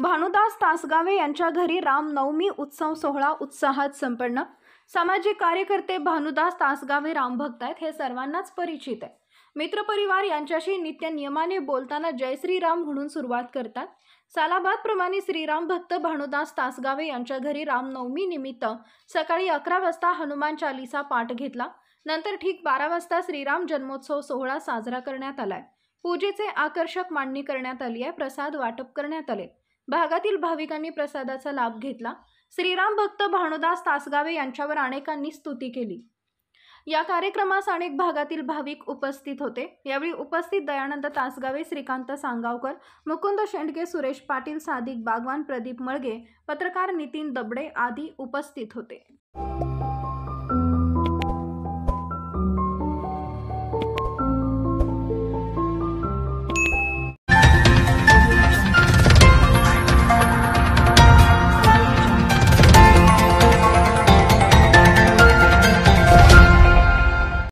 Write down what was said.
भानुदास तासगावे यांच्या घरी रामनवमी उत्सव सोहळा उत्साहात संपन्न। सामाजिक कार्यकर्ते भानुदास तासगावे रामभक्त आहेत हे सर्वांनाच परिचित आहे। मित्रपरिवार यांच्याशी नित्य नियमाने बोलताना जय श्रीराम म्हणून सुरुवात करतात। सालाबाद प्रमाणे श्रीराम भक्त भानुदास तासगावे यांच्या घरी रामनवमी निमित्त सकाळी 11 वाजता हनुमान चालीसा पाठ घेतला। नंतर ठीक 12 वाजता श्रीराम जन्मोत्सव सोहळा साजरा करण्यात आलाय। पूजेचे आकर्षक मांडणी करण्यात आली आहे। प्रसाद वाटप करण्यात आले। भागातील भाविकांनी प्रसादाचा लाभ घेतला। श्रीराम भक्त भानुदास तासगावे यांच्यावर अनेकांनी स्तुती केली। या कार्यक्रमास अनेक भागातील भाविक उपस्थित होते। यावेळी उपस्थित दयानंद तासगावे, श्रीकांत सांगावकर, मुकुंद शेंडके, सुरेश पाटील, सादिक बागवान, प्रदीप मळगे, पत्रकार नितीन दबडे आदी उपस्थित होते।